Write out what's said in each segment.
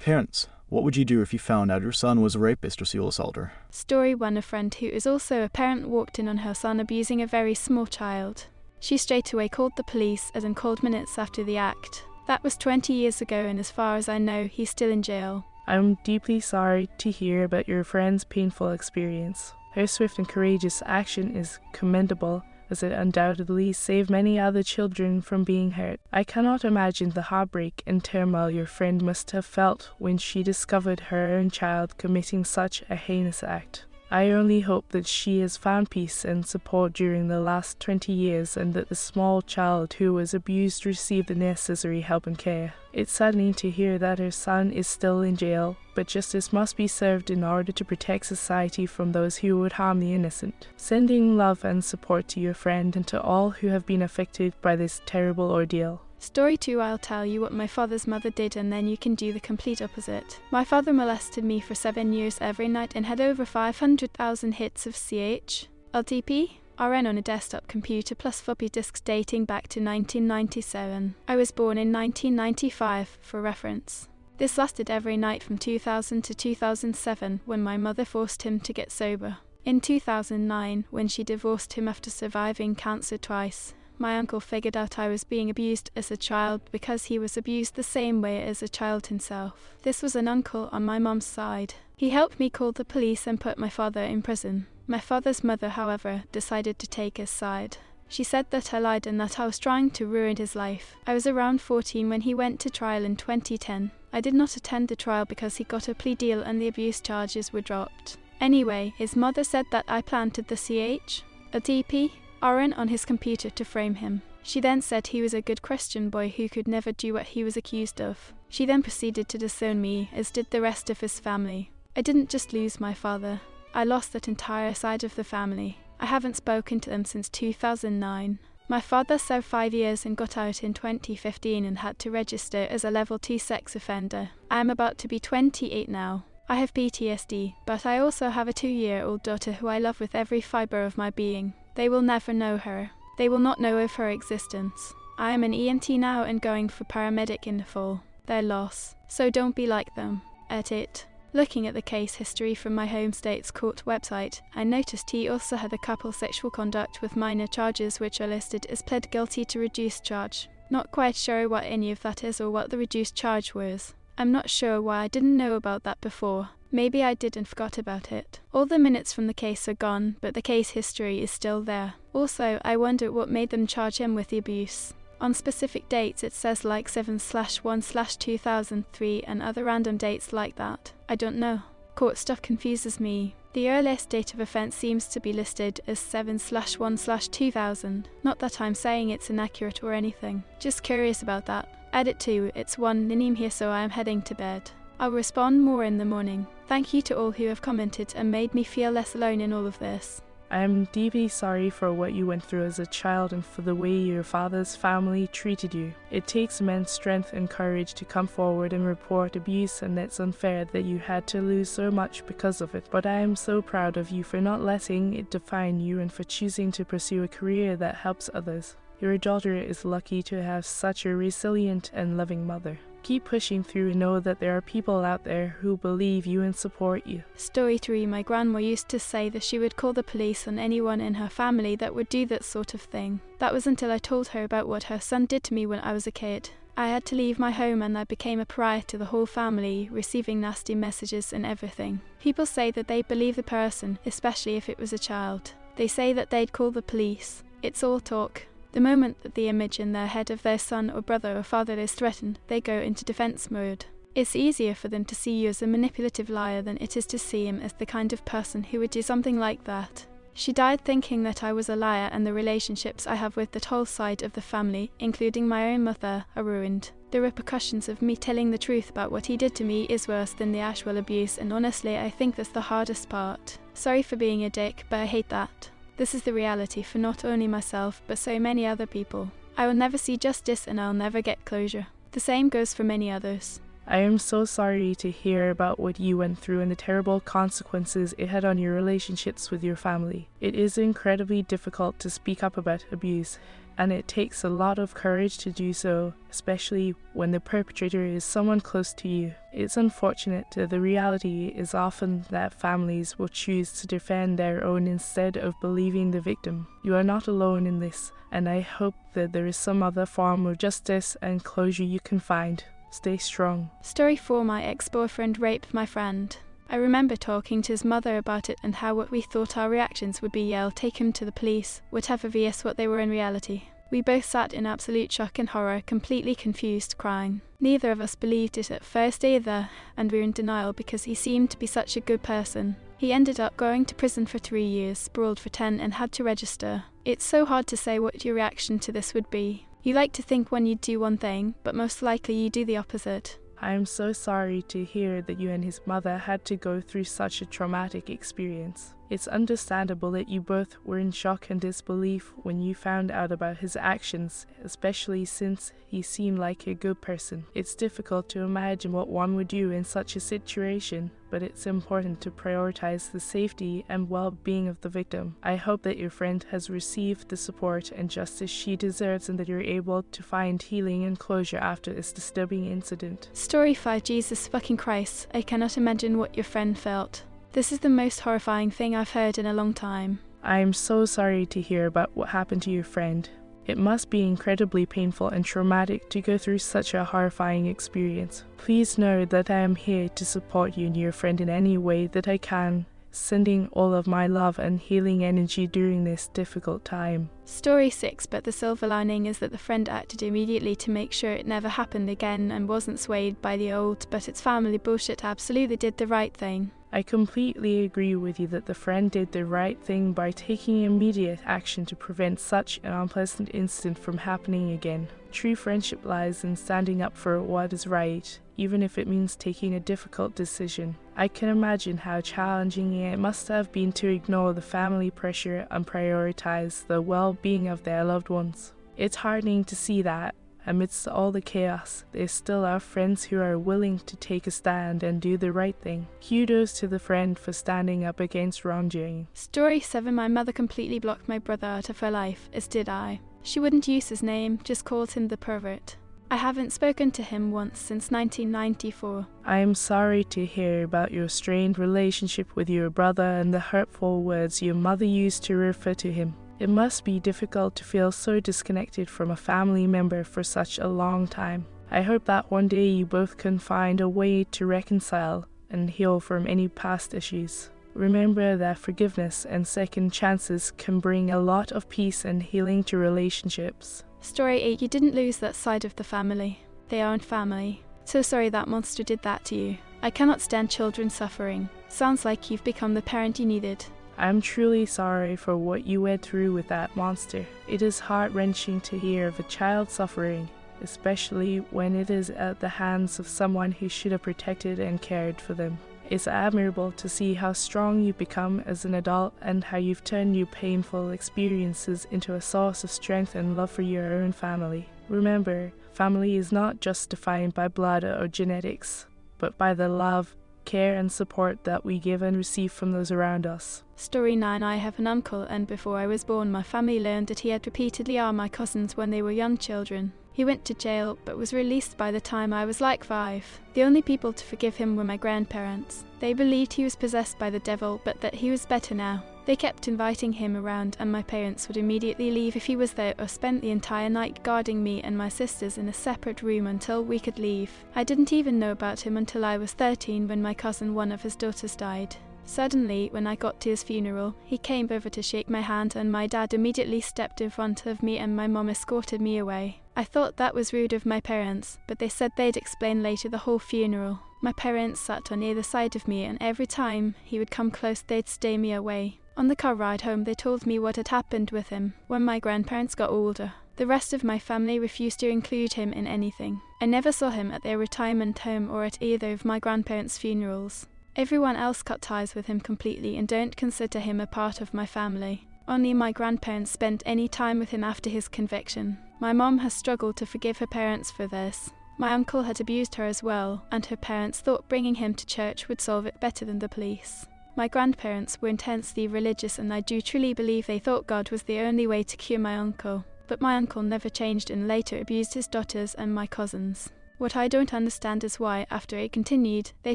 Parents, what would you do if you found out your son was a rapist or serial assaulter? Story 1. A friend who is also a parent walked in on her son abusing a very small child. She straight away called the police, as in called minutes after the act. That was 20 years ago, and as far as I know, he's still in jail. I'm deeply sorry to hear about your friend's painful experience. Her swift and courageous action is commendable, as it undoubtedly saved many other children from being hurt. I cannot imagine the heartbreak and turmoil your friend must have felt when she discovered her own child committing such a heinous act. I only hope that she has found peace and support during the last 20 years and that the small child who was abused received the necessary help and care. It's saddening to hear that her son is still in jail, but justice must be served in order to protect society from those who would harm the innocent. Sending love and support to your friend and to all who have been affected by this terrible ordeal. Story 2. I'll tell you what my father's mother did, and then you can do the complete opposite. My father molested me for 7 years every night and had over 500,000 hits of LTP, RN on a desktop computer plus floppy disks dating back to 1997. I was born in 1995, for reference. This lasted every night from 2000 to 2007, when my mother forced him to get sober. In 2009, when she divorced him after surviving cancer twice, my uncle figured out I was being abused as a child because he was abused the same way as a child himself. This was an uncle on my mom's side. He helped me call the police and put my father in prison. My father's mother, however, decided to take his side. She said that I lied and that I was trying to ruin his life. I was around 14 when he went to trial in 2010. I did not attend the trial because he got a plea deal and the abuse charges were dropped. Anyway, his mother said that I planted the LTP RN on his computer to frame him. She then said he was a good Christian boy who could never do what he was accused of. She then proceeded to disown me, as did the rest of his family. I didn't just lose my father, I lost that entire side of the family. I haven't spoken to them since 2009. My father served 5 years and got out in 2015 and had to register as a level 2 sex offender. I am about to be 28 now. I have PTSD, but I also have a 2-year-old daughter who I love with every fibre of my being. They will never know her. They will not know of her existence. I am an EMT now and going for paramedic in the fall. Their loss. So don't be like them. Edit. Looking at the case history from my home state's court website, I noticed he also had a couple sexual conduct with minor charges which are listed as pled guilty to reduced charge. Not quite sure what any of that is or what the reduced charge was. I'm not sure why I didn't know about that before. Maybe I did and forgot about it. All the minutes from the case are gone, but the case history is still there. Also, I wonder what made them charge him with the abuse. On specific dates it says like 7/1/2003 and other random dates like that. I don't know. Court stuff confuses me. The earliest date of offence seems to be listed as 7/1/2000. Not that I'm saying it's inaccurate or anything. Just curious about that. Edit 2. It's 1 here, so I am heading to bed. I'll respond more in the morning. Thank you to all who have commented and made me feel less alone in all of this. I am deeply sorry for what you went through as a child and for the way your father's family treated you. It takes immense strength and courage to come forward and report abuse, and it's unfair that you had to lose so much because of it. But I am so proud of you for not letting it define you and for choosing to pursue a career that helps others. Your daughter is lucky to have such a resilient and loving mother. Keep pushing through and know that there are people out there who believe you and support you. Story 3. My grandma used to say that she would call the police on anyone in her family that would do that sort of thing. That was until I told her about what her son did to me when I was a kid. I had to leave my home and I became a pariah to the whole family, receiving nasty messages and everything. People say that they believe the person, especially if it was a child. They say that they'd call the police. It's all talk. The moment that the image in their head of their son or brother or father is threatened, they go into defense mode. It's easier for them to see you as a manipulative liar than it is to see him as the kind of person who would do something like that. She died thinking that I was a liar, and the relationships I have with that whole side of the family, including my own mother, are ruined. The repercussions of me telling the truth about what he did to me is worse than the actual abuse, and honestly I think that's the hardest part. Sorry for being a dick, but I hate that. This is the reality for not only myself, but so many other people. I will never see justice and I'll never get closure. The same goes for many others. I am so sorry to hear about what you went through and the terrible consequences it had on your relationships with your family. It is incredibly difficult to speak up about abuse, and it takes a lot of courage to do so, especially when the perpetrator is someone close to you. It's unfortunate that the reality is often that families will choose to defend their own instead of believing the victim. You are not alone in this, and I hope that there is some other form of justice and closure you can find. Stay strong. Story 4. My ex-boyfriend raped my friend. I remember talking to his mother about it and how what we thought our reactions would be yell, take him to the police, whatever vs what they were in reality. We both sat in absolute shock and horror, completely confused, crying. Neither of us believed it at first either, and we were in denial because he seemed to be such a good person. He ended up going to prison for 3 years, sprawled for 10 and had to register. It's so hard to say what your reaction to this would be. You like to think when you do one thing, but most likely you do the opposite. I am so sorry to hear that you and his mother had to go through such a traumatic experience. It's understandable that you both were in shock and disbelief when you found out about his actions, especially since he seemed like a good person. It's difficult to imagine what one would do in such a situation, but it's important to prioritize the safety and well-being of the victim. I hope that your friend has received the support and justice she deserves and that you're able to find healing and closure after this disturbing incident. Story 5. Jesus fucking Christ. I cannot imagine what your friend felt. This is the most horrifying thing I've heard in a long time. I am so sorry to hear about what happened to your friend. It must be incredibly painful and traumatic to go through such a horrifying experience. Please know that I am here to support you and your friend in any way that I can, sending all of my love and healing energy during this difficult time. Story 6. But the silver lining is that the friend acted immediately to make sure it never happened again and wasn't swayed by the old but it's family bullshit, absolutely did the right thing. I completely agree with you that the friend did the right thing by taking immediate action to prevent such an unpleasant incident from happening again. True friendship lies in standing up for what is right, even if it means taking a difficult decision. I can imagine how challenging it must have been to ignore the family pressure and prioritize the well-being of their loved ones. It's heartening to see that, amidst all the chaos, there still are friends who are willing to take a stand and do the right thing. Kudos to the friend for standing up against wrongdoing. Story 7. My mother completely blocked my brother out of her life, as did I. She wouldn't use his name, just called him the pervert. I haven't spoken to him once since 1994. I am sorry to hear about your strained relationship with your brother and the hurtful words your mother used to refer to him. It must be difficult to feel so disconnected from a family member for such a long time. I hope that one day you both can find a way to reconcile and heal from any past issues. Remember that forgiveness and second chances can bring a lot of peace and healing to relationships. Story 8. You didn't lose that side of the family. They aren't family. So sorry that monster did that to you. I cannot stand children suffering. Sounds like you've become the parent you needed. I'm truly sorry for what you went through with that monster. It is heart-wrenching to hear of a child suffering, especially when it is at the hands of someone who should have protected and cared for them. It's admirable to see how strong you've become as an adult and how you've turned your painful experiences into a source of strength and love for your own family. Remember, family is not just defined by blood or genetics, but by the love, care and support that we give and receive from those around us. Story 9. I have an uncle, and before I was born my family learned that he had repeatedly harmed my cousins when they were young children. He went to jail but was released by the time I was like 5. The only people to forgive him were my grandparents. They believed he was possessed by the devil but that he was better now. They kept inviting him around and my parents would immediately leave if he was there or spent the entire night guarding me and my sisters in a separate room until we could leave. I didn't even know about him until I was 13 when my cousin, one of his daughters, died. Suddenly, when I got to his funeral, he came over to shake my hand and my dad immediately stepped in front of me and my mom escorted me away. I thought that was rude of my parents, but they said they'd explain later the whole funeral. My parents sat on either side of me and every time he would come close they'd stay me away. On the car ride home they told me what had happened with him when my grandparents got older. The rest of my family refused to include him in anything. I never saw him at their retirement home or at either of my grandparents' funerals. Everyone else cut ties with him completely and don't consider him a part of my family. Only my grandparents spent any time with him after his conviction. My mom has struggled to forgive her parents for this. My uncle had abused her as well, and her parents thought bringing him to church would solve it better than the police. My grandparents were intensely religious and I do truly believe they thought God was the only way to cure my uncle. but my uncle never changed and later abused his daughters and my cousins. What I don't understand is why, after it continued, they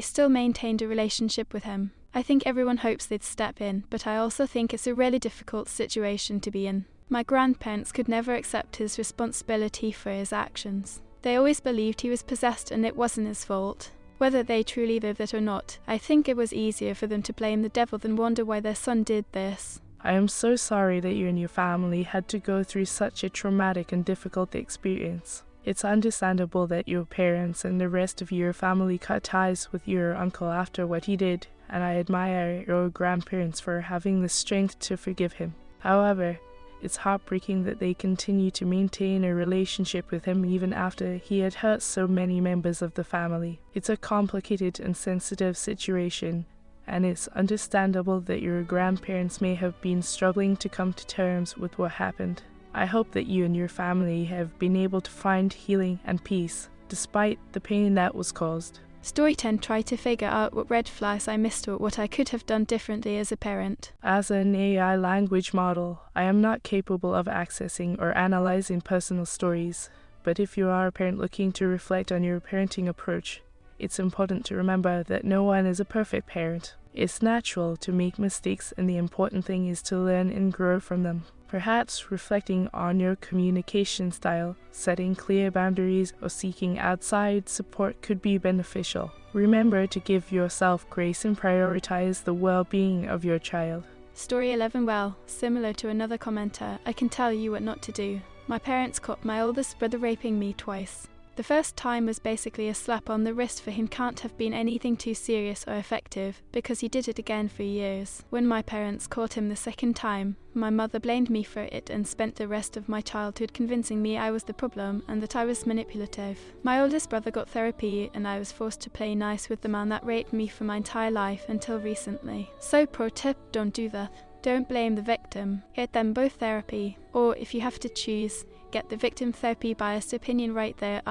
still maintained a relationship with him. I think everyone hopes they'd step in, but I also think it's a really difficult situation to be in. My grandparents could never accept his responsibility for his actions. They always believed he was possessed and it wasn't his fault. Whether they truly lived it or not, I think it was easier for them to blame the devil than wonder why their son did this. I am so sorry that you and your family had to go through such a traumatic and difficult experience. It's understandable that your parents and the rest of your family cut ties with your uncle after what he did, and I admire your grandparents for having the strength to forgive him. However, it's heartbreaking that they continue to maintain a relationship with him even after he had hurt so many members of the family. It's a complicated and sensitive situation, and it's understandable that your grandparents may have been struggling to come to terms with what happened. I hope that you and your family have been able to find healing and peace, despite the pain that was caused. Story 10. Try to figure out what red flags I missed or what I could have done differently as a parent. As an AI language model, I am not capable of accessing or analyzing personal stories, but if you are a parent looking to reflect on your parenting approach, it's important to remember that no one is a perfect parent. It's natural to make mistakes, and the important thing is to learn and grow from them. Perhaps reflecting on your communication style, setting clear boundaries, or seeking outside support could be beneficial. Remember to give yourself grace and prioritize the well-being of your child. Story 11. Well, similar to another commenter, I can tell you what not to do. My parents caught my oldest brother raping me twice. The first time was basically a slap on the wrist. For him can't have been anything too serious or effective, because he did it again for years. When my parents caught him the second time, my mother blamed me for it and spent the rest of my childhood convincing me I was the problem and that I was manipulative. My oldest brother got therapy and I was forced to play nice with the man that raped me for my entire life until recently. So pro tip, don't do that. Don't blame the victim. Get them both therapy, or if you have to choose, get the victim therapy biased opinion right there,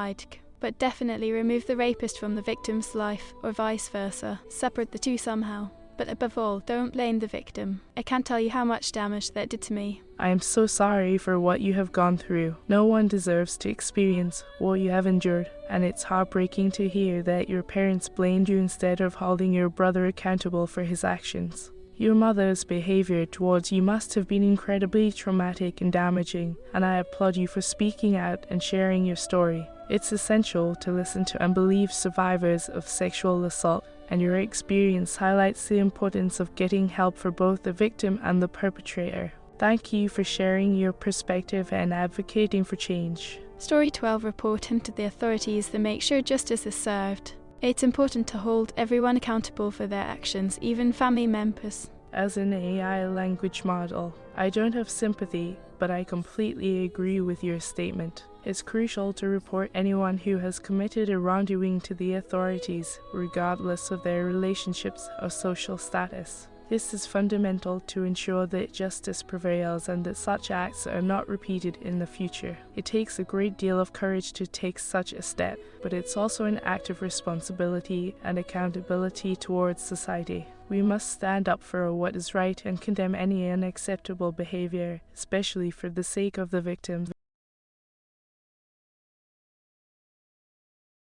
but definitely remove the rapist from the victim's life, or vice versa. Separate the two somehow. But above all, don't blame the victim. I can't tell you how much damage that did to me. I am so sorry for what you have gone through. No one deserves to experience what you have endured, and it's heartbreaking to hear that your parents blamed you instead of holding your brother accountable for his actions. Your mother's behavior towards you must have been incredibly traumatic and damaging, and I applaud you for speaking out and sharing your story. It's essential to listen to and believe survivors of sexual assault, and your experience highlights the importance of getting help for both the victim and the perpetrator. Thank you for sharing your perspective and advocating for change. Story 12. Report him to the authorities to make sure justice is served. It's important to hold everyone accountable for their actions, even family members. As an AI language model, I don't have sympathy, but I completely agree with your statement. It's crucial to report anyone who has committed a wrongdoing to the authorities, regardless of their relationships or social status. This is fundamental to ensure that justice prevails and that such acts are not repeated in the future. It takes a great deal of courage to take such a step, but it's also an act of responsibility and accountability towards society. We must stand up for what is right and condemn any unacceptable behavior, especially for the sake of the victims.